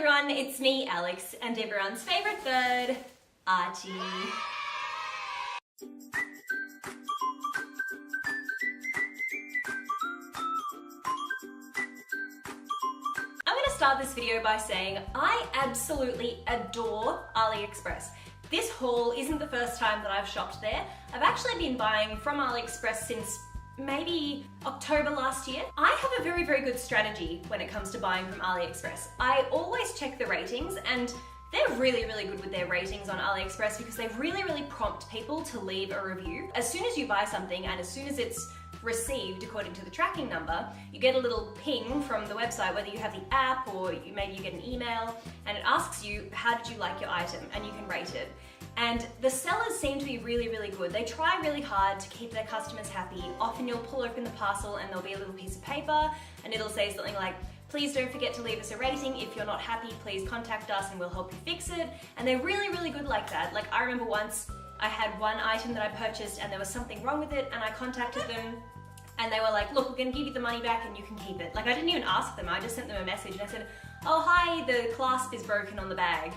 everyone, it's me, Alex, and everyone's favourite bird, Archie. I'm going to start this video by saying I absolutely adore Aliexpress. This haul isn't the first time that I've shopped there. I've actually been buying from Aliexpress since maybe October last year. I have a very, very good strategy when it comes to buying from Aliexpress. I always check the ratings, and they're really, really good with their ratings on Aliexpress because they really, really prompt people to leave a review. As soon as you buy something and as soon as it's received according to the tracking number, you get a little ping from the website, whether you have the app or maybe you get an email, and it asks you, how did you like your item? And you can rate it. And the sellers seem to be really, really good. They try really hard to keep their customers happy. Often you'll pull open the parcel and there'll be a little piece of paper and it'll say something like, please don't forget to leave us a rating. If you're not happy, please contact us and we'll help you fix it. And they're really, really good like that. Like, I remember once I had one item that I purchased and there was something wrong with it, and I contacted them and they were like, look, we're gonna give you the money back and you can keep it. Like, I didn't even ask them, I just sent them a message and I said, oh hi, the clasp is broken on the bag.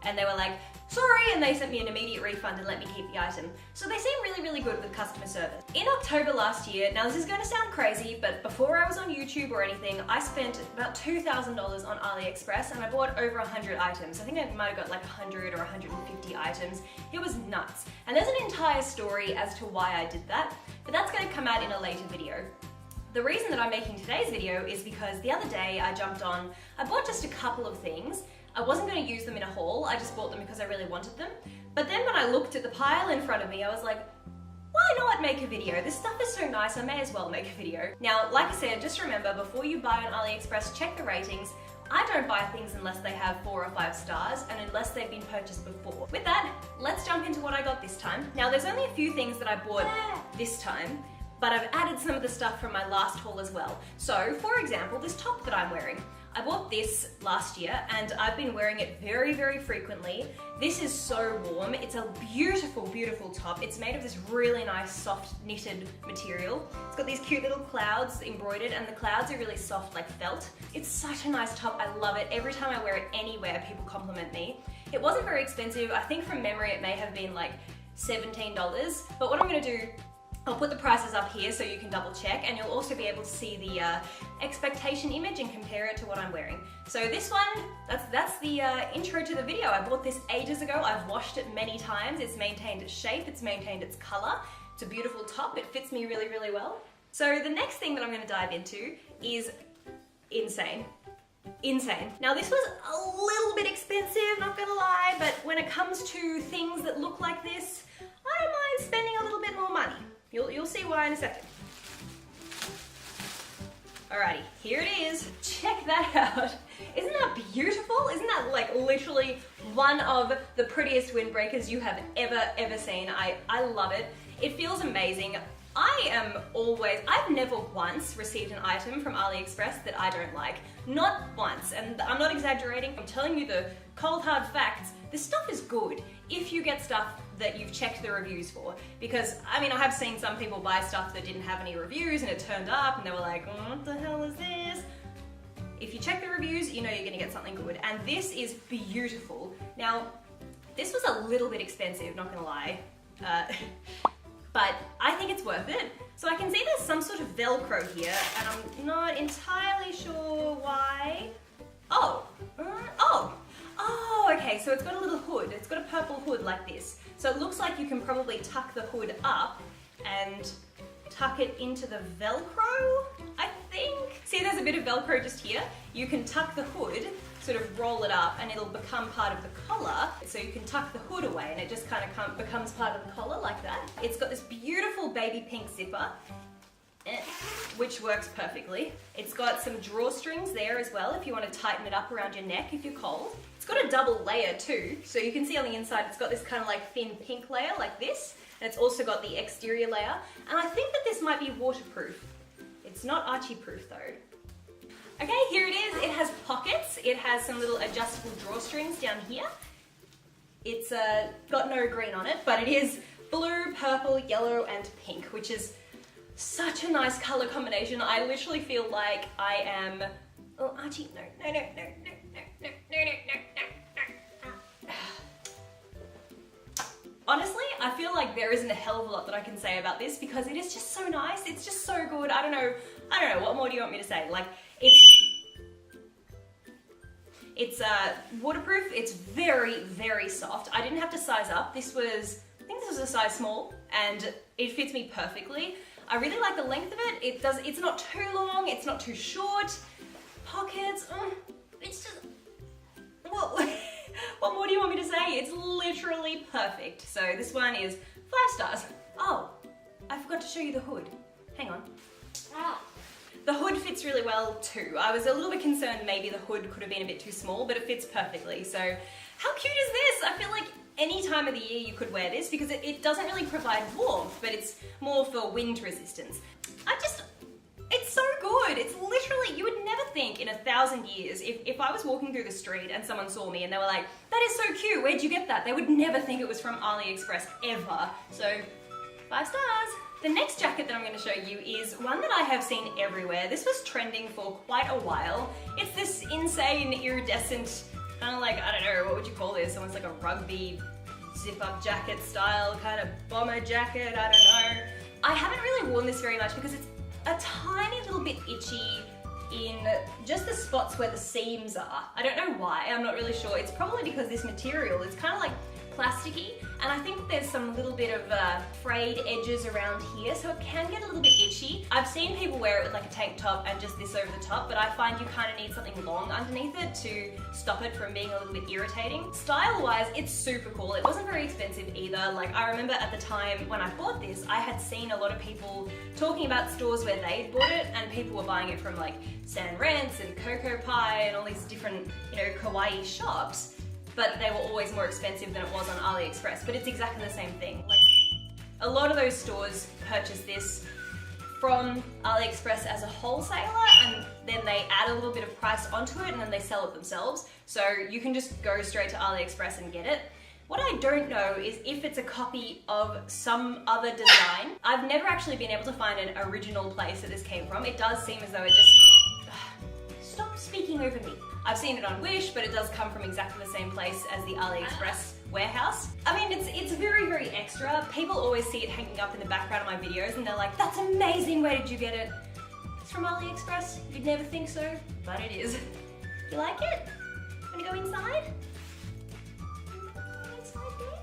And they were like, sorry, and they sent me an immediate refund and let me keep the item. So they seem really, really good with customer service. In October last year, now this is going to sound crazy, but before I was on YouTube or anything, I spent about $2,000 on Aliexpress and I bought over 100 items. I think I might have got like 100 or 150 items. It was nuts. And there's an entire story as to why I did that, but that's going to come out in a later video. The reason that I'm making today's video is because the other day I bought just a couple of things. I wasn't going to use them in a haul, I just bought them because I really wanted them. But then when I looked at the pile in front of me, I was like, why not make a video? This stuff is so nice, I may as well make a video. Now, like I said, just remember, before you buy on Aliexpress, check the ratings. I don't buy things unless they have 4 or 5 stars and unless they've been purchased before. With that, let's jump into what I got this time. Now, there's only a few things that I bought this time, but I've added some of the stuff from my last haul as well. So, for example, this top that I'm wearing. I bought this last year and I've been wearing it very, very frequently. This is so warm. It's a beautiful, beautiful top. It's made of this really nice soft knitted material. It's got these cute little clouds embroidered and the clouds are really soft like felt. It's such a nice top. I love it. Every time I wear it anywhere, people compliment me. It wasn't very expensive. I think from memory it may have been like $17. But what I'm gonna do, I'll put the prices up here so you can double check, and you'll also be able to see the expectation image and compare it to what I'm wearing. So this one, that's the intro to the video. I bought this ages ago. I've washed it many times. It's maintained its shape, it's maintained its color. It's a beautiful top. It fits me really, really well. So the next thing that I'm gonna dive into is insane. Insane. Now this was a little bit expensive, not gonna lie, but when it comes to things that look like this, I don't mind spending a little bit more money. You'll see why in a second. Alrighty, here it is. Check that out. Isn't that beautiful? Isn't that like literally one of the prettiest windbreakers you have ever seen? I love it. It feels amazing. I've never once received an item from Aliexpress that I don't like. Not once, and I'm not exaggerating. I'm telling you the cold hard facts. This stuff is good if you get stuff that you've checked the reviews for. Because, I mean, I have seen some people buy stuff that didn't have any reviews and it turned up and they were like, what the hell is this? If you check the reviews, you know you're gonna get something good. And this is beautiful. Now, this was a little bit expensive, not gonna lie. But I think it's worth it. So I can see there's some sort of Velcro here and I'm not entirely sure why. Oh, okay, so it's got a little hood. It's got a purple hood like this. So it looks like you can probably tuck the hood up and tuck it into the Velcro, I think. See, there's a bit of Velcro just here. You can tuck the hood, sort of roll it up, and it'll become part of the collar. So you can tuck the hood away and it just kind of becomes part of the collar like that. It's got this beautiful baby pink zipper, which works perfectly. It's got some drawstrings there as well if you want to tighten it up around your neck if you're cold. It's got a double layer too, so you can see on the inside it's got this kind of like thin pink layer like this, and it's also got the exterior layer, and I think that this might be waterproof. It's not Archie proof though. Okay, here it is. It has pockets. It has some little adjustable drawstrings down here. It's got no green on it, but it is blue, purple, yellow, and pink, which is such a nice color combination. I literally feel like I am... Oh, Archie, no. I feel like there isn't a hell of a lot that I can say about this because it is just so nice. It's just so good. I don't know, what more do you want me to say? Like, it's waterproof, it's very, very soft. I didn't have to size up. I think this was a size small and it fits me perfectly. I really like the length of it. It's not too long, it's not too short. Pockets, it's just, what more do you want me to say? It's literally perfect. So this one is 5 stars. Oh, I forgot to show you the hood. Hang on. The hood fits really well too. I was a little bit concerned maybe the hood could have been a bit too small, but it fits perfectly. So how cute is this? I feel like any time of the year you could wear this because it doesn't really provide warmth, but it's more for wind resistance. It's so good. It's literally, you would never think in 1,000 years, if I was walking through the street and someone saw me and they were like, that is so cute, where'd you get that? They would never think it was from AliExpress ever. So 5 stars. The next jacket that I'm going to show you is one that I have seen everywhere. This was trending for quite a while. It's this insane iridescent, kind of like, I don't know, what would you call this? Almost like a rugby zip-up jacket style, kind of bomber jacket, I don't know. I haven't really worn this very much because it's a tiny little bit itchy in just the spots where the seams are. I don't know why, I'm not really sure. It's probably because this material is kind of like plasticky, and I think there's some little bit of frayed edges around here, so it can get a little bit itchy. I've seen people wear it with like a tank top and just this over the top, but I find you kind of need something long underneath it to stop it from being a little bit irritating. Style-wise, it's super cool. It wasn't very expensive either. Like, I remember at the time when I bought this, I had seen a lot of people talking about stores where they'd bought it, and people were buying it from like San Rents and Cocoa Pie and all these different, you know, kawaii shops. But they were always more expensive than it was on AliExpress, but it's exactly the same thing. Like, a lot of those stores purchase this from AliExpress as a wholesaler, and then they add a little bit of price onto it and then they sell it themselves. So you can just go straight to AliExpress and get it. What I don't know is if it's a copy of some other design. I've never actually been able to find an original place that this came from. It does seem as though it just... Stop speaking over me. I've seen it on Wish, but it does come from exactly the same place as the AliExpress warehouse. I mean, it's very, very extra. People always see it hanging up in the background of my videos and they're like, that's amazing, where did you get it? It's from AliExpress. You'd never think so, but it is. You like it? Wanna go inside? Go inside there?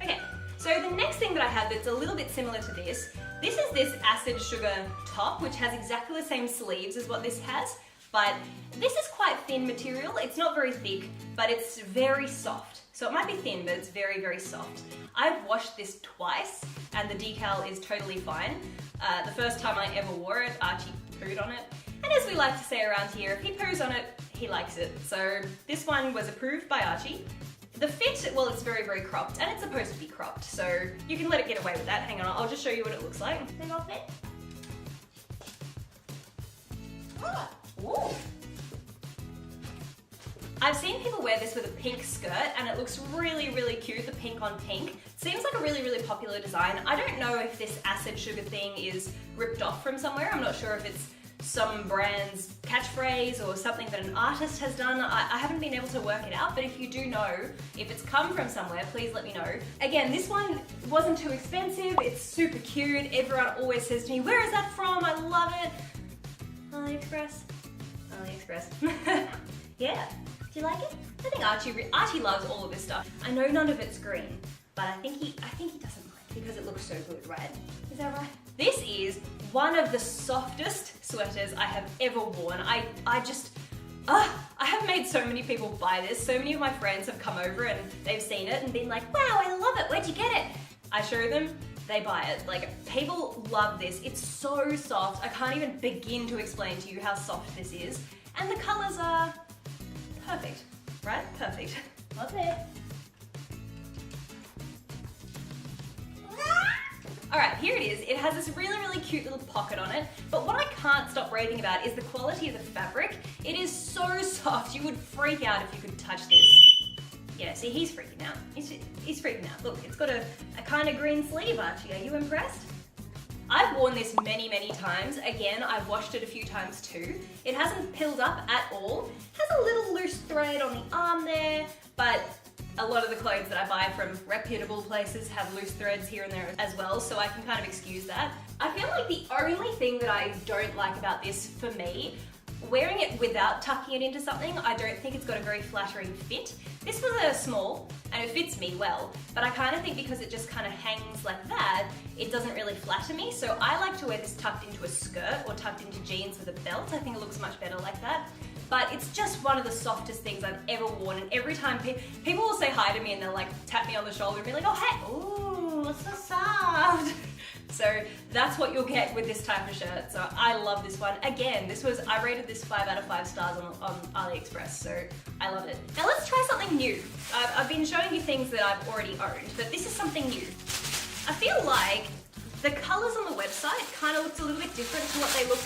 Okay, so the next thing that I have that's a little bit similar to this is this acid sugar top, which has exactly the same sleeves as what this has, but this is quite thin material. It's not very thick, but it's very soft. So it might be thin, but it's very, very soft. I've washed this twice, and the decal is totally fine. The first time I ever wore it, Archie pooed on it. And as we like to say around here, if he poos on it, he likes it. So this one was approved by Archie. The fit, well, it's very, very cropped, and it's supposed to be cropped, so you can let it get away with that. Hang on, I'll just show you what it looks like. Hang off it. Ooh. I've seen people wear this with a pink skirt, and it looks really, really cute, the pink on pink. Seems like a really, really popular design. I don't know if this acid sugar thing is ripped off from somewhere. I'm not sure if it's some brand's catchphrase or something that an artist has done. I haven't been able to work it out, but if you do know, if it's come from somewhere, please let me know. Again, this one wasn't too expensive. It's super cute. Everyone always says to me, where is that from? I love it. AliExpress. AliExpress. Yeah. Do you like it? I think Archie loves all of this stuff. I know none of it's green, but I think he doesn't mind because it looks so good, right? Is that right? This is one of the softest sweaters I have ever worn. I have made so many people buy this. So many of my friends have come over and they've seen it and been like, wow, I love it. Where'd you get it? I show them, they buy it. Like, people love this. It's so soft. I can't even begin to explain to you how soft this is. And the colors are perfect, right? Perfect. Love it. Alright, here it is. It has this really, really cute little pocket on it, but what I can't stop raving about is the quality of the fabric. It is so soft, you would freak out if you could touch this. Yeah, see, he's freaking out. He's freaking out. Look, it's got a kind of green sleeve, Archie. Are you impressed? I've worn this many times. Again, I've washed it a few times too. It hasn't pilled up at all. It has a little loose thread on the arm there, but a lot of the clothes that I buy from reputable places have loose threads here and there as well, so I can kind of excuse that. I feel like the only thing that I don't like about this, for me, wearing it without tucking it into something, I don't think it's got a very flattering fit. This was a small, and it fits me well, but I kind of think because it just kind of hangs like that, it doesn't really flatter me, so I like to wear this tucked into a skirt or tucked into jeans with a belt. I think it looks much better like that. But it's just one of the softest things I've ever worn, and every time people will say hi to me and they'll like tap me on the shoulder and be like, oh hey, ooh, it's so soft. So that's what you'll get with this type of shirt. So I love this one. Again, I rated this 5 out of 5 stars on AliExpress, so I love it. Now let's try something new. I've been showing you things that I've already owned, but this is something new. I feel like the colors on the website kind of looks a little bit different to what they look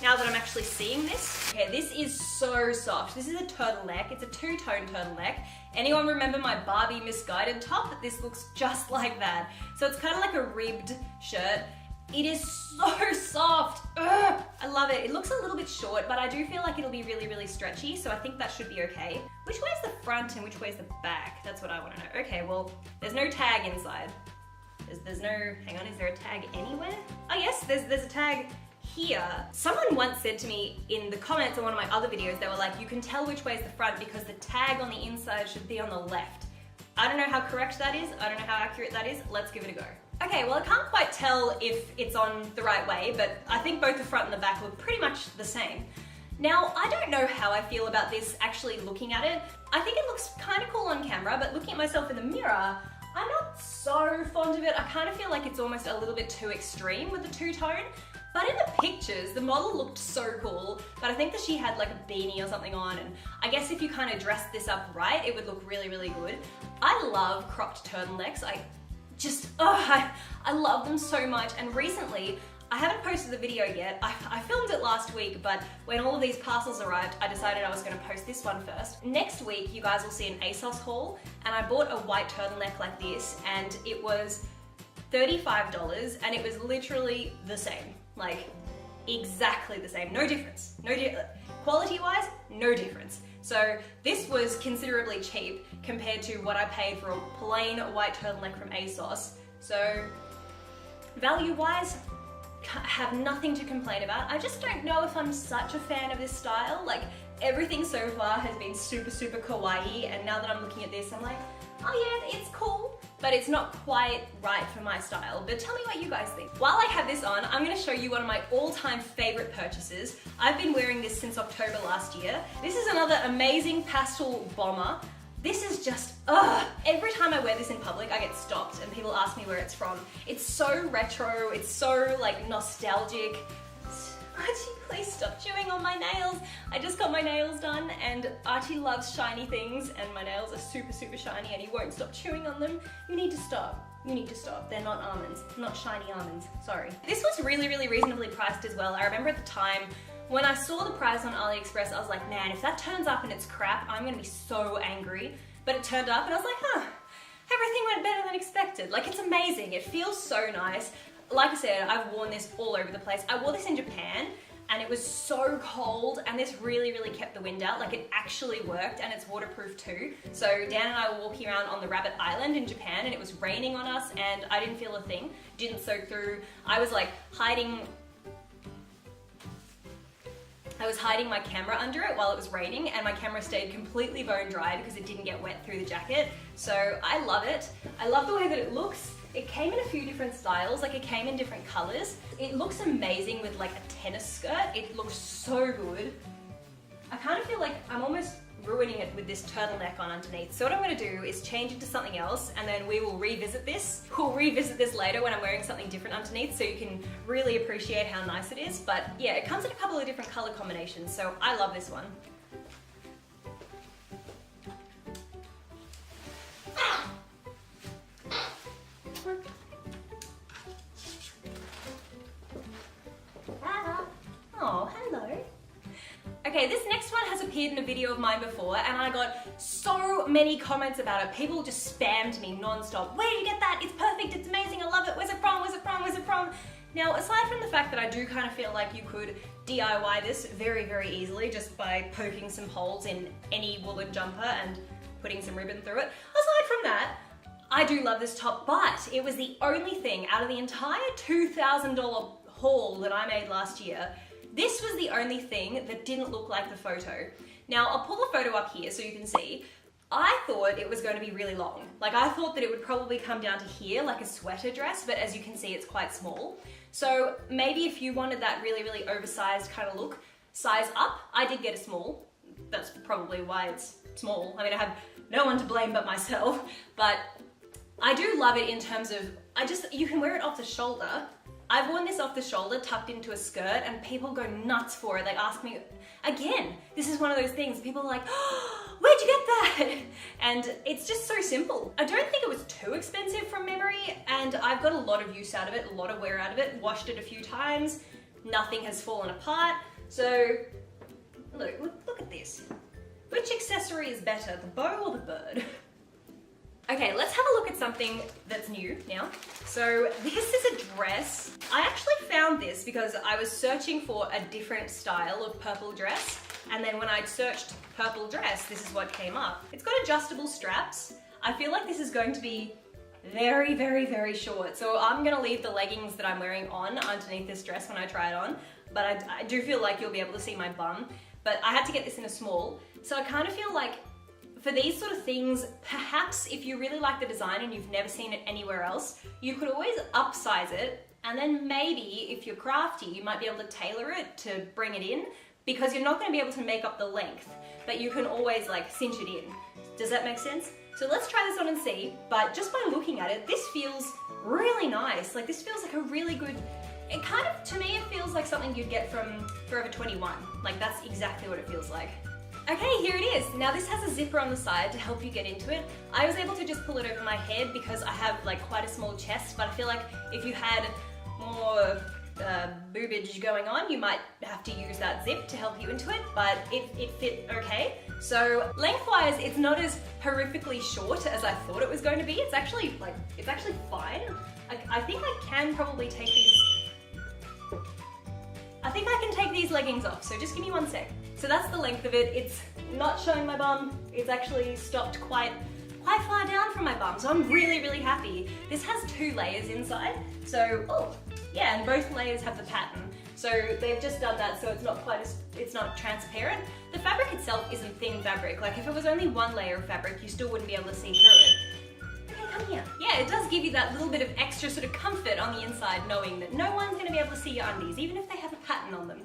now that I'm actually seeing this. Okay, this is so soft. This is a turtleneck. It's a two-tone turtleneck. Anyone remember my Barbie misguided top? This looks just like that. So it's kind of like a ribbed shirt. It is so soft. Ugh, I love it. It looks a little bit short, but I do feel like it'll be really stressy, so I think that should be okay. Which way is the front and which way is the back? That's what I want to know. Okay, well, there's no tag inside. There's no, hang on, is there a tag anywhere? Oh yes, there's a tag here. Someone once said to me in the comments on one of my other videos, they were like, you can tell which way is the front because the tag on the inside should be on the left. I don't know how correct that is. I don't know how accurate that is. Let's give it a go. Okay, well I can't quite tell if it's on the right way, but I think both the front and the back look pretty much the same. Now, I don't know how I feel about this actually looking at it. I think it looks kind of cool on camera, but looking at myself in the mirror, I'm not so fond of it. I kind of feel like it's almost a little bit too extreme with the two-tone. But in the pictures, the model looked so cool, but I think that she had like a beanie or something on, and I guess if you kind of dressed this up right, it would look really good. I love cropped turtlenecks. I love them so much, and recently, I haven't posted the video yet. I filmed it last week, but when all of these parcels arrived, I decided I was going to post this one first. Next week, you guys will see an ASOS haul, and I bought a white turtleneck like this, and it was $35, and it was literally the same. Like, exactly the same. No difference. Quality-wise, no difference. So this was considerably cheap compared to what I paid for a plain white turtleneck from ASOS. So value-wise, have nothing to complain about. I just don't know if I'm such a fan of this style. Like, everything so far has been super kawaii, and now that I'm looking at this, I'm like, oh yeah, it's cool, but it's not quite right for my style. But tell me what you guys think. While I have this on, I'm gonna show you one of my all-time favorite purchases. I've been wearing this since October last year. This is another amazing pastel bomber. This is just, every time I wear this in public, I get stopped and people ask me where it's from. It's so retro, it's so like nostalgic. Archie, please stop chewing on my nails. I just got my nails done, and Archie loves shiny things, and my nails are super shiny, and he won't stop chewing on them. You need to stop. You need to stop. They're not almonds, not shiny almonds, sorry. This was really reasonably priced as well. I remember at the time, when I saw the price on AliExpress, I was like, man, if that turns up and it's crap, I'm gonna be so angry. But it turned up, and I was like, everything went better than expected. Like, it's amazing. It feels so nice. Like I said, I've worn this all over the place. I wore this in Japan, and it was so cold, and this really kept the wind out. Like, it actually worked, and it's waterproof too. So Dan and I were walking around on the Rabbit Island in Japan, and it was raining on us, and I didn't feel a thing. Didn't soak through. I was hiding my camera under it while it was raining, and my camera stayed completely bone dried because it didn't get wet through the jacket. So I love it. I love the way that it looks. It came in a few different styles, like it came in different colors. It looks amazing with like a tennis skirt. It looks so good. I kind of feel like I'm almost ruining it with this turtleneck on underneath. So what I'm gonna do is change it to something else, and then we will revisit this. We'll revisit this later when I'm wearing something different underneath, so you can really appreciate how nice it is. But yeah, it comes in a couple of different color combinations, so I love this one. Oh, hello. Okay, this next one has appeared in a video of mine before, and I got so many comments about it. People just spammed me non-stop. Where did you get that? It's perfect, it's amazing, I love it. Where's it from? Where's it from? Where's it from? Now, aside from the fact that I do kind of feel like you could DIY this very, very easily just by poking some holes in any woolen jumper and putting some ribbon through it, aside from that, I do love this top, but it was the only thing out of the entire $2,000 haul that I made last year. This was the only thing that didn't look like the photo. Now, I'll pull the photo up here so you can see. I thought it was going to be really long. Like, I thought that it would probably come down to here like a sweater dress, but as you can see, it's quite small. So maybe if you wanted that really, really oversized kind of look, size up. I did get a small. That's probably why it's small. I mean, I have no one to blame but myself, but I do love it in terms of, you can wear it off the shoulder. I've worn this off the shoulder, tucked into a skirt, and people go nuts for it. They ask me, again, this is one of those things, people are like, oh, where'd you get that? And it's just so simple. I don't think it was too expensive from memory, and I've got a lot of use out of it, a lot of wear out of it, washed it a few times, nothing has fallen apart. So, look at this. Which accessory is better, the bow or the bird? Okay, let's have a look at something that's new now. So this is a dress. I actually found this because I was searching for a different style of purple dress, and then when I searched purple dress, this is what came up. It's got adjustable straps. I feel like this is going to be very, very, very short. So I'm gonna leave the leggings that I'm wearing on underneath this dress when I try it on, but I do feel like you'll be able to see my bum. But I had to get this in a small. So I kind of feel like for these sort of things, perhaps if you really like the design and you've never seen it anywhere else, you could always upsize it, and then maybe if you're crafty, you might be able to tailor it to bring it in, because you're not going to be able to make up the length, but you can always like cinch it in. Does that make sense? So let's try this on and see, but just by looking at it, this feels really nice. Like, this feels like a really good, it kind of, to me, it feels like something you'd get from Forever 21. Like, that's exactly what it feels like. Okay, here it is. Now this has a zipper on the side to help you get into it. I was able to just pull it over my head because I have like quite a small chest, but I feel like if you had more boobage going on, you might have to use that zip to help you into it, but it fit okay. So lengthwise, it's not as horrifically short as I thought it was going to be. It's actually fine. I think I can probably take these, I think I can take these leggings off, so just give me one sec. So that's the length of it. It's not showing my bum. It's actually stopped quite far down from my bum, so I'm really, really happy. This has 2 layers inside, so, oh, yeah, and both layers have the pattern. So they've just done that so it's not it's not transparent. The fabric itself isn't thin fabric. Like, if it was only 1 layer of fabric, you still wouldn't be able to see through it. Okay, come here. Yeah, it does give you that little bit of extra sort of comfort on the inside, knowing that no one's gonna be able to see your undies, even if they have a pattern on them.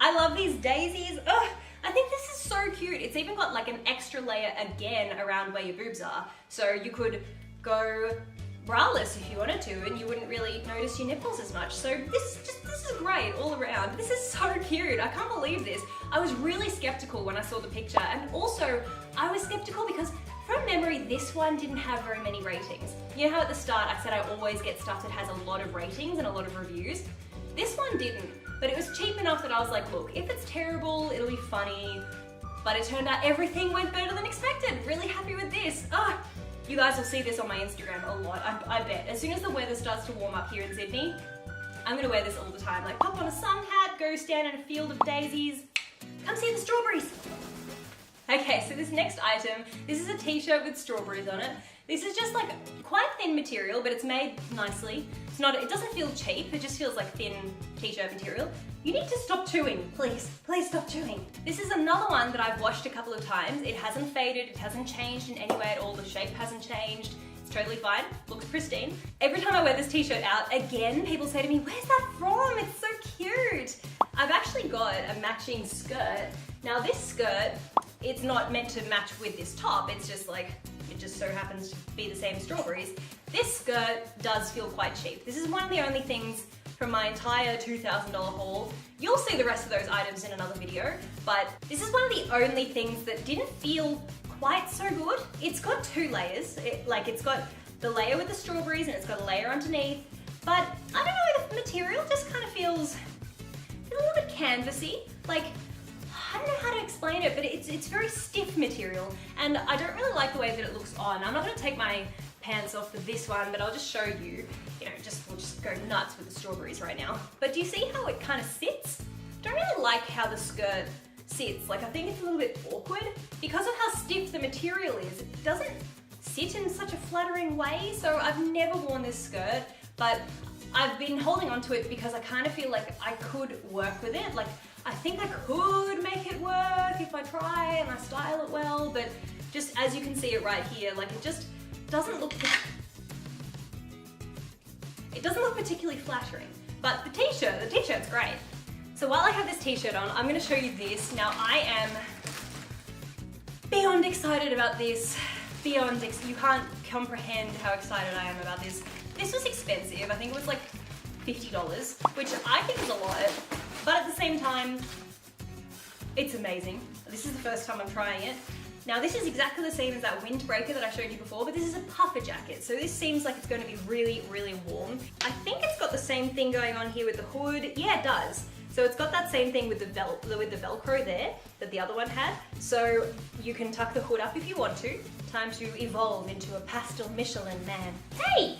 I love these daisies. Ugh, I think this is so cute. It's even got like an extra layer again around where your boobs are. So you could go braless if you wanted to, and you wouldn't really notice your nipples as much. So this is great all around. This is so cute. I can't believe this. I was really skeptical when I saw the picture, and also I was skeptical because from memory, this one didn't have very many ratings. You know how at the start I said I always get stuff that has a lot of ratings and a lot of reviews? This one didn't. But it was cheap enough that I was like, look, if it's terrible, it'll be funny. But it turned out everything went better than expected. Really happy with this. Ah, you guys will see this on my Instagram a lot, I bet. As soon as the weather starts to warm up here in Sydney, I'm gonna wear this all the time. Like, pop on a sun hat, go stand in a field of daisies. Come see the strawberries. Okay, so this next item, this is a t-shirt with strawberries on it. This is just like quite thin material, but it's made nicely. It doesn't feel cheap, it just feels like thin t-shirt material. You need to stop chewing, please. Please stop chewing. This is another one that I've washed a couple of times. It hasn't faded, it hasn't changed in any way at all. The shape hasn't changed. It's totally fine, looks pristine. Every time I wear this t-shirt out, again, people say to me, where's that from? It's so cute. I've actually got a matching skirt. Now this skirt, it's not meant to match with this top. It's just like, it just so happens to be the same strawberries. This skirt does feel quite cheap. This is one of the only things from my entire $2,000 haul. You'll see the rest of those items in another video, but this is one of the only things that didn't feel quite so good. It's got 2 layers. It's got the layer with the strawberries and it's got a layer underneath, but I don't know, the material just kind of feels a little bit canvassy. Like, I don't know how to explain it, but it's very stiff material, and I don't really like the way that it looks on. I'm not going to take my pants off for this one, but I'll just show you, we'll just go nuts with the strawberries right now. But do you see how it kind of sits? I don't really like how the skirt sits. Like, I think it's a little bit awkward. Because of how stiff the material is, it doesn't sit in such a flattering way. So I've never worn this skirt, but I've been holding on to it because I kind of feel like I could work with it. Like, I think I could make it work if I try and I style it well, but just as you can see it right here, like, it just doesn't look, it doesn't look particularly flattering. But the t-shirt's great. So while I have this t-shirt on, I'm gonna show you this. Now, I am beyond excited about this. You can't comprehend how excited I am about this. This was expensive. I think it was like $50, which I think is a lot, but at the same time, it's amazing. This is the first time I'm trying it. Now, this is exactly the same as that windbreaker that I showed you before, but this is a puffer jacket, so this seems like it's going to be really, really warm. I think it's got the same thing going on here with the hood. Yeah, it does. So it's got that same thing with the Velcro there that the other one had. So you can tuck the hood up if you want to. Time to evolve into a pastel Michelin man. Hey!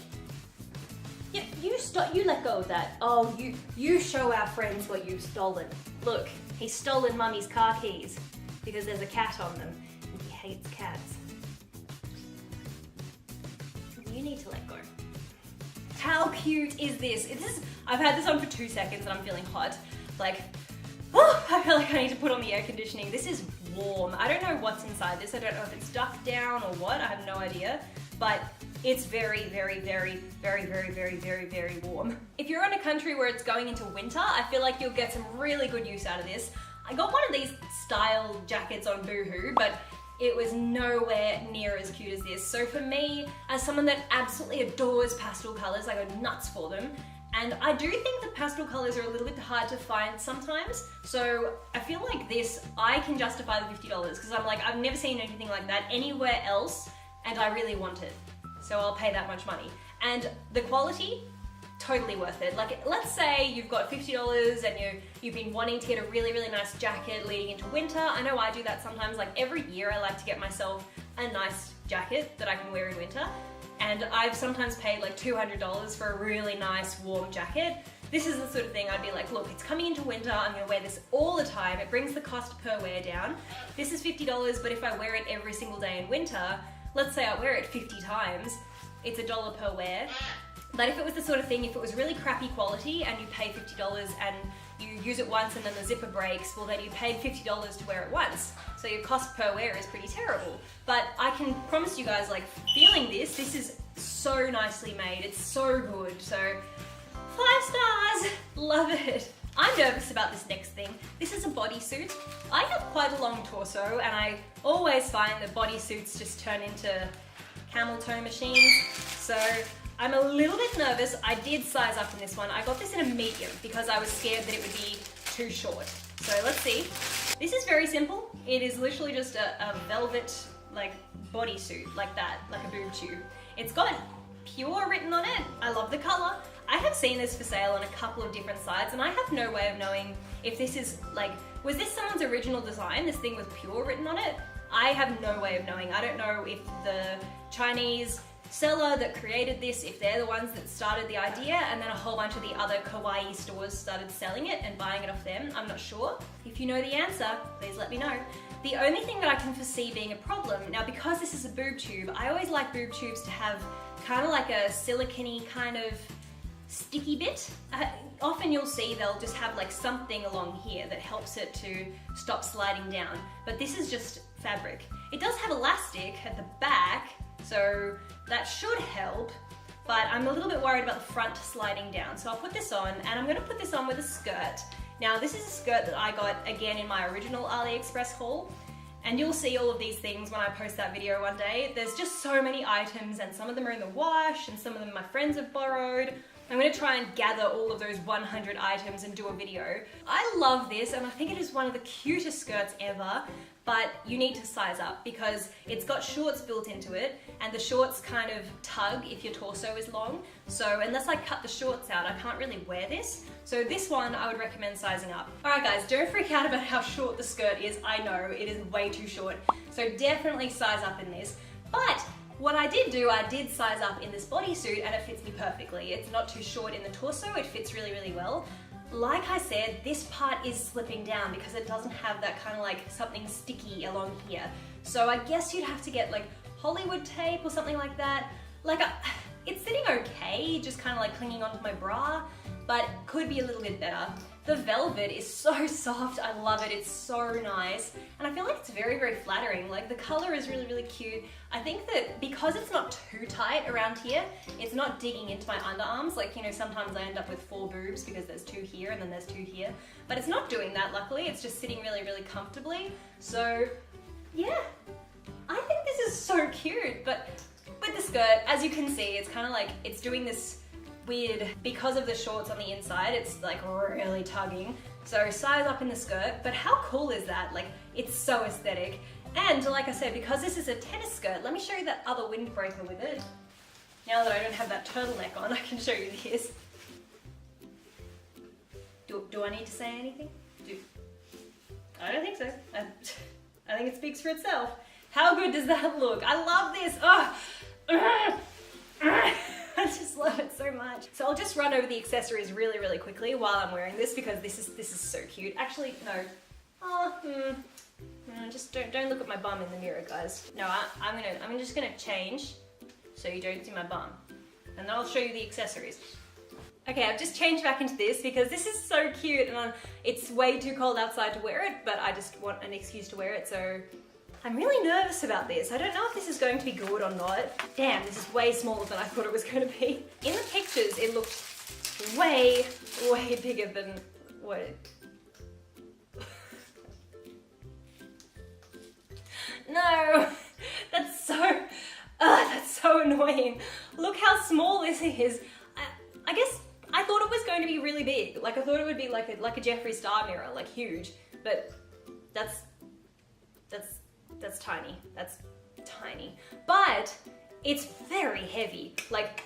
You let go of that. Oh, you show our friends what you've stolen. Look, he's stolen Mummy's car keys because there's a cat on them and he hates cats. You need to let go. How cute is this? I've had this on for 2 seconds and I'm feeling hot. Like, oh, I feel like I need to put on the air conditioning. This is warm. I don't know what's inside this. I don't know if it's ducked down or what. I have no idea. But it's very, very, very, very, very, very, very, very warm. If you're in a country where it's going into winter, I feel like you'll get some really good use out of this. I got one of these style jackets on Boohoo, but it was nowhere near as cute as this. So for me, as someone that absolutely adores pastel colors, I go nuts for them. And I do think the pastel colors are a little bit hard to find sometimes. So I feel like this, I can justify the $50 because I'm like, I've never seen anything like that anywhere else and I really want it. So I'll pay that much money. And the quality, totally worth it. Like, let's say you've got $50 and you've been wanting to get a really, really nice jacket leading into winter. I know I do that sometimes. Like, every year I like to get myself a nice jacket that I can wear in winter. And I've sometimes paid like $200 for a really nice warm jacket. This is the sort of thing I'd be like, look, it's coming into winter, I'm gonna wear this all the time. It brings the cost per wear down. This is $50, but if I wear it every single day in winter, let's say I wear it 50 times, it's $1 per wear. But if it was the sort of thing, if it was really crappy quality and you pay $50 and you use it once and then the zipper breaks, well then you paid $50 to wear it once. So your cost per wear is pretty terrible. But I can promise you guys, like, feeling this is so nicely made. It's so good. So 5 stars, love it. I'm nervous about this next thing. This is a bodysuit. I have quite a long torso and I always find that bodysuits just turn into camel toe machines. So I'm a little bit nervous. I did size up in this one. I got this in a medium because I was scared that it would be too short. So let's see. This is very simple. It is literally just a velvet like bodysuit like that, like a boob tube. It's got pure written on it. I love the color. I have seen this for sale on a couple of different sites and I have no way of knowing if this is like, was this someone's original design, this thing with pure written on it? I have no way of knowing. I don't know if the Chinese seller that created this, if they're the ones that started the idea and then a whole bunch of the other kawaii stores started selling it and buying it off them. I'm not sure. If you know the answer, please let me know. The only thing that I can foresee being a problem, now because this is a boob tube, I always like boob tubes to have kind of like a silicone-y kind of sticky bit. Often you'll see they'll just have like something along here that helps it to stop sliding down, but this is just fabric. It does have elastic at the back, so that should help, but I'm a little bit worried about the front sliding down. So I'll put this on, and I'm gonna put this on with a skirt. Now this is a skirt that I got again in my original AliExpress haul, and you'll see all of these things when I post that video one day. There's just so many items, and some of them are in the wash, and some of them my friends have borrowed. I'm gonna try and gather all of those 100 items and do a video. I love this, and I think it is one of the cutest skirts ever, but you need to size up because it's got shorts built into it, and the shorts kind of tug if your torso is long. So unless I cut the shorts out, I can't really wear this. So this one, I would recommend sizing up. All right guys, don't freak out about how short the skirt is. I know, it is way too short. So definitely size up in this. But What I did do, I did size up in this bodysuit and it fits me perfectly. It's not too short in the torso, it fits really, really well. Like I said, this part is slipping down because it doesn't have that kind of like something sticky along here. So I guess you'd have to get like Hollywood tape or something like that. Like, it's sitting okay, just kind of like clinging onto my bra, but could be a little bit better. The velvet is so soft, I love it, it's so nice. And I feel like it's very, very flattering. Like the color is really, really cute. I think that because it's not too tight around here, it's not digging into my underarms. Like, you know, sometimes I end up with 4 boobs because there's 2 here and then there's 2 here. But it's not doing that, luckily. It's just sitting really, really comfortably. So, yeah, I think this is so cute. But with the skirt, as you can see, it's kind of like, it's doing this weird, because of the shorts on the inside, it's like really tugging. So size up in the skirt, but how cool is that? Like, it's so aesthetic. And like I said, because this is a tennis skirt, let me show you that other windbreaker with it. Now that I don't have that turtleneck on, I can show you this. Do I need to say anything? I don't think so. I think it speaks for itself. How good does that look? I love this. Oh. I just love it so much. So I'll just run over the accessories really, really quickly while I'm wearing this because this is so cute. Actually, no. Just don't look at my bum in the mirror, guys. No, I'm just gonna change so you don't see my bum, and then I'll show you the accessories. Okay, I've just changed back into this because this is so cute, and it's way too cold outside to wear it, but I just want an excuse to wear it, so I'm really nervous about this. I don't know if this is going to be good or not. Damn, this is way smaller than I thought it was going to be. In the pictures, it looked way, way bigger than what it... No, that's so annoying. Look how small this is. I guess I thought it was going to be really big. Like, I thought it would be like a Jeffree Star mirror, like huge, but that's tiny. That's tiny. But it's very heavy. Like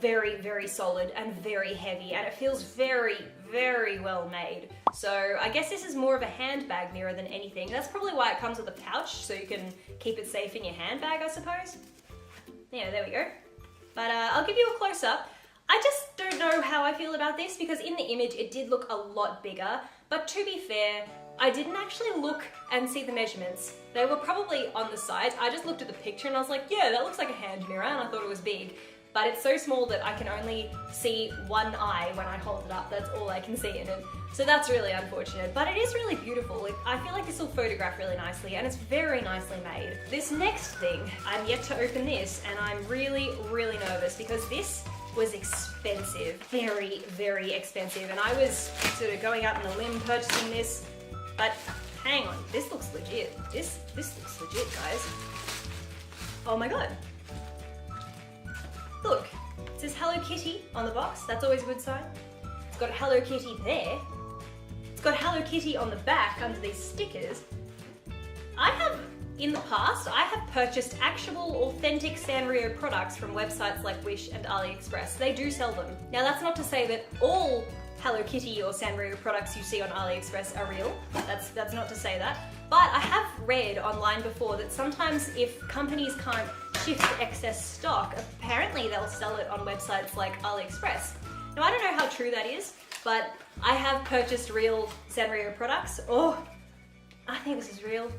very, very solid and very heavy, and it feels very, very well made. So I guess this is more of a handbag mirror than anything. That's probably why it comes with a pouch, so you can keep it safe in your handbag, I suppose. Yeah, there we go. But I'll give you a close-up. I just don't know how I feel about this because in the image it did look a lot bigger, but to be fair, I didn't actually look and see the measurements. They were probably on the side. I just looked at the picture and I was like, yeah, that looks like a hand mirror, and I thought it was big. But it's so small that I can only see one eye when I hold it up. That's all I can see in it. So that's really unfortunate, but it is really beautiful. I feel like this will photograph really nicely, and it's very nicely made. This next thing, I'm yet to open this, and I'm really, really nervous because this was expensive. Very, very expensive. And I was sort of going out on a limb purchasing this, but hang on, this looks legit. This looks legit, guys. Oh my God. Look, it says Hello Kitty on the box. That's always a good sign. It's got Hello Kitty there. It's got Hello Kitty on the back under these stickers. In the past, I have purchased actual authentic Sanrio products from websites like Wish and AliExpress. They do sell them. Now that's not to say that all Hello Kitty or Sanrio products you see on AliExpress are real. That's not to say that. But I have read online before that sometimes if companies can't shift excess stock, apparently they'll sell it on websites like AliExpress. Now I don't know how true that is, but I have purchased real Sanrio products. Oh, I think this is real.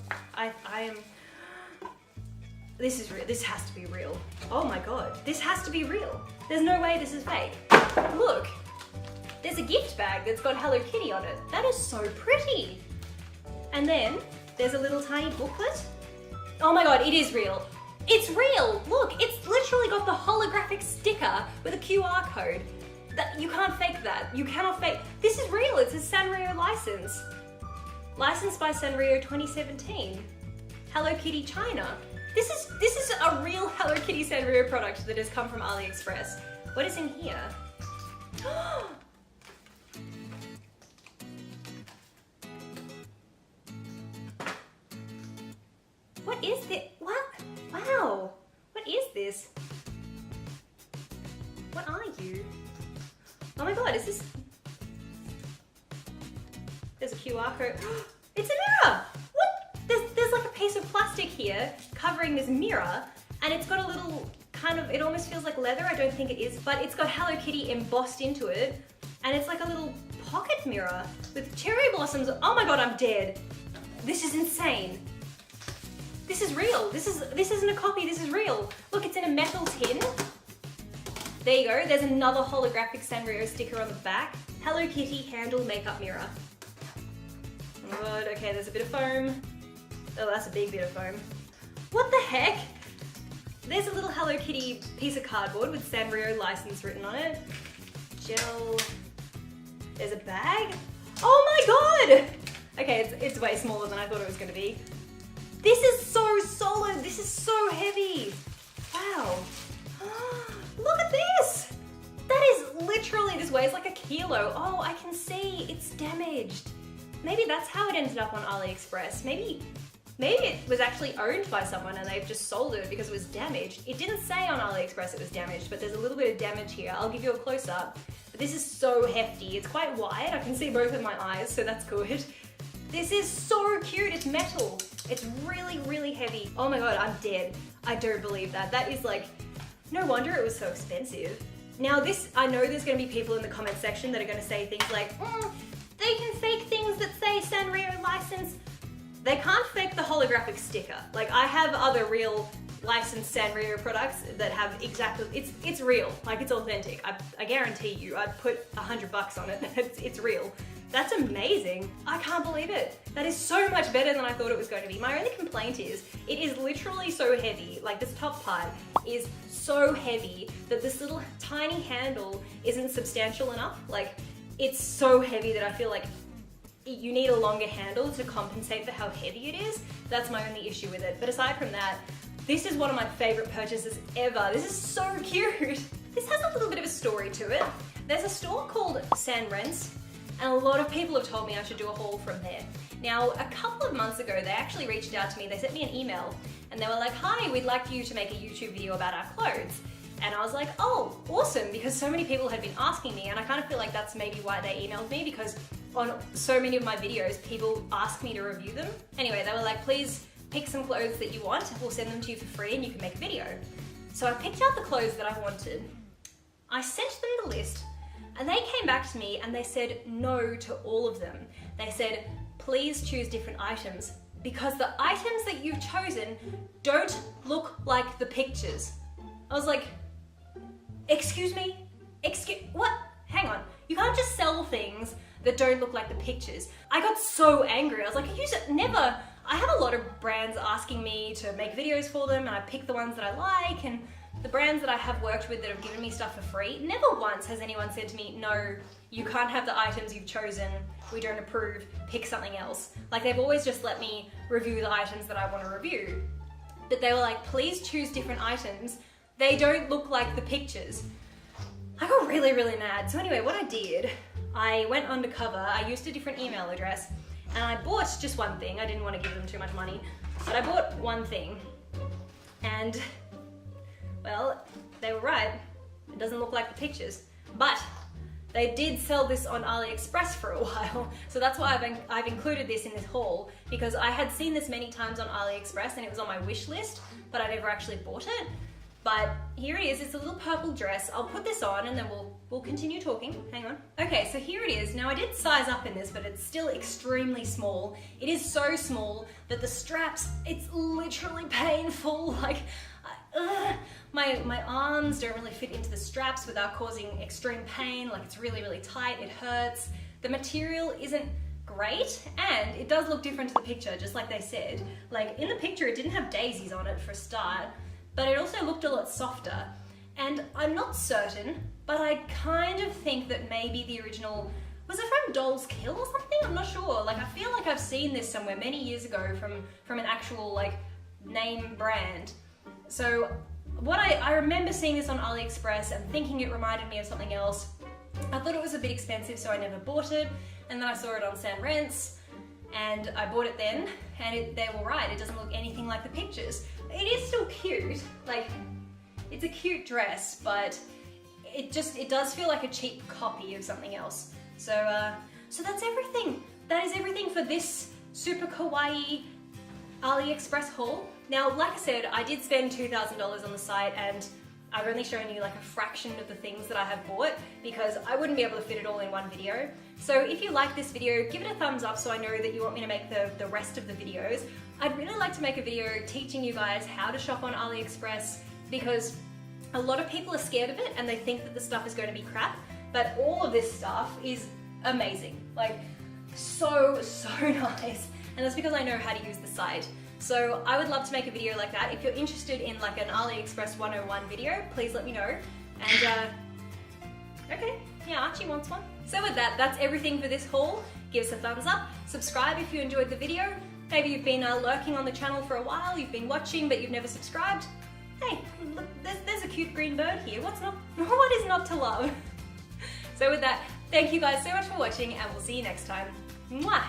This is real. This has to be real. Oh my God, this has to be real. There's no way this is fake. Look, there's a gift bag that's got Hello Kitty on it. That is so pretty. And then there's a little tiny booklet. Oh my God, it is real. It's real. Look, it's literally got the holographic sticker with a QR code. You can't fake that. You cannot fake. This is real. It's a Sanrio license. Licensed by Sanrio 2017. Hello Kitty China. This is a real Hello Kitty Sanrio product that has come from AliExpress. What is in here? What is this? What? Wow. What is this? What are you? Oh my God, is this... There's a QR code. It's a mirror! What? There's like a piece of plastic here covering this mirror, and it's got a little kind of, it almost feels like leather, I don't think it is, but it's got Hello Kitty embossed into it, and it's like a little pocket mirror with cherry blossoms. Oh my god, I'm dead. This is insane. This is real. This isn't a copy, this is real. Look, it's in a metal tin. There you go, there's another holographic Sanrio sticker on the back. Hello Kitty handle makeup mirror. Oh god, okay, there's a bit of foam. Oh, that's a big bit of foam. What the heck? There's a little Hello Kitty piece of cardboard with Sanrio license written on it. Gel. There's a bag. Oh my god! Okay, it's way smaller than I thought it was gonna be. This is so solid, this is so heavy. Wow. Look at this! That is literally, this weighs like a kilo. Oh, I can see, it's damaged. Maybe that's how it ended up on AliExpress. Maybe it was actually owned by someone and they've just sold it because it was damaged. It didn't say on AliExpress it was damaged, but there's a little bit of damage here. I'll give you a close-up. But this is so hefty. It's quite wide. I can see both of my eyes, so that's good. This is so cute. It's metal. It's really, really heavy. Oh my god, I'm dead. I don't believe that. That is like, no wonder it was so expensive. Now this, I know there's going to be people in the comment section that are going to say things like, they can fake things that say Sanrio license. They can't fake the holographic sticker. Like, I have other real licensed Sanrio products that have exactly, it's real, like it's authentic. I guarantee you, I'd put $100 on it, it's real. That's amazing. I can't believe it. That is so much better than I thought it was going to be. My only complaint is, it is literally so heavy, like this top part is so heavy that this little tiny handle isn't substantial enough. Like, it's so heavy that I feel like you need a longer handle to compensate for how heavy it is. That's my only issue with it. But aside from that, this is one of my favorite purchases ever. This is so cute. This has a little bit of a story to it. There's a store called Sanrio, and a lot of people have told me I should do a haul from there. Now, a couple of months ago, they actually reached out to me. They sent me an email and they were like, hi, we'd like you to make a YouTube video about our clothes. And I was like, oh, awesome, because so many people had been asking me, and I kind of feel like that's maybe why they emailed me, because on so many of my videos, people ask me to review them. Anyway, they were like, please pick some clothes that you want, we'll send them to you for free and you can make a video. So I picked out the clothes that I wanted. I sent them the list, and they came back to me and they said no to all of them. They said, please choose different items, because the items that you've chosen don't look like the pictures. I was like, excuse me? What? Hang on. You can't just sell things that don't look like the pictures. I got so angry. I was like, never. I have a lot of brands asking me to make videos for them, and I pick the ones that I like, and the brands that I have worked with that have given me stuff for free, never once has anyone said to me, no, you can't have the items you've chosen, we don't approve, pick something else. Like, they've always just let me review the items that I want to review. But they were like, please choose different items. They don't look like the pictures. I got really, really mad. So anyway, what I did, I went undercover, I used a different email address, and I bought just one thing. I didn't want to give them too much money, but I bought one thing. And, well, they were right. It doesn't look like the pictures. But they did sell this on AliExpress for a while, so that's why I've included this in this haul, because I had seen this many times on AliExpress and it was on my wish list, but I never actually bought it. But here it is, it's a little purple dress. I'll put this on and then we'll continue talking. Hang on. Okay, so here it is. Now I did size up in this, but it's still extremely small. It is so small that the straps, it's literally painful. Like, my arms don't really fit into the straps without causing extreme pain. Like, it's really, really tight, it hurts. The material isn't great, and it does look different to the picture, just like they said. Like, in the picture it didn't have daisies on it for a start, but it also looked a lot softer. And I'm not certain, but I kind of think that maybe the original, was it from Doll's Kill or something? I'm not sure. Like, I feel like I've seen this somewhere many years ago from an actual, like, name brand. So what I remember seeing this on AliExpress and thinking it reminded me of something else. I thought it was a bit expensive, so I never bought it. And then I saw it on Sanrio, and I bought it then, and they were right, it doesn't look anything like the pictures. It is still cute, like, it's a cute dress, but it does feel like a cheap copy of something else. So, so that's everything. That is everything for this super kawaii AliExpress haul. Now, like I said, I did spend $2,000 on the site, and I've only shown you like a fraction of the things that I have bought because I wouldn't be able to fit it all in one video. So if you like this video, give it a thumbs up so I know that you want me to make the rest of the videos. I'd really like to make a video teaching you guys how to shop on AliExpress because a lot of people are scared of it and they think that the stuff is going to be crap, but all of this stuff is amazing. Like, so nice. And that's because I know how to use the site. So I would love to make a video like that. If you're interested in like an AliExpress 101 video, please let me know. And okay, yeah, Archie wants one. So with that, that's everything for this haul. Give us a thumbs up, subscribe if you enjoyed the video. Maybe you've been lurking on the channel for a while, you've been watching but you've never subscribed. Hey, look, there's a cute green bird here. What is not to love? So with that, thank you guys so much for watching and we'll see you next time. Mwah!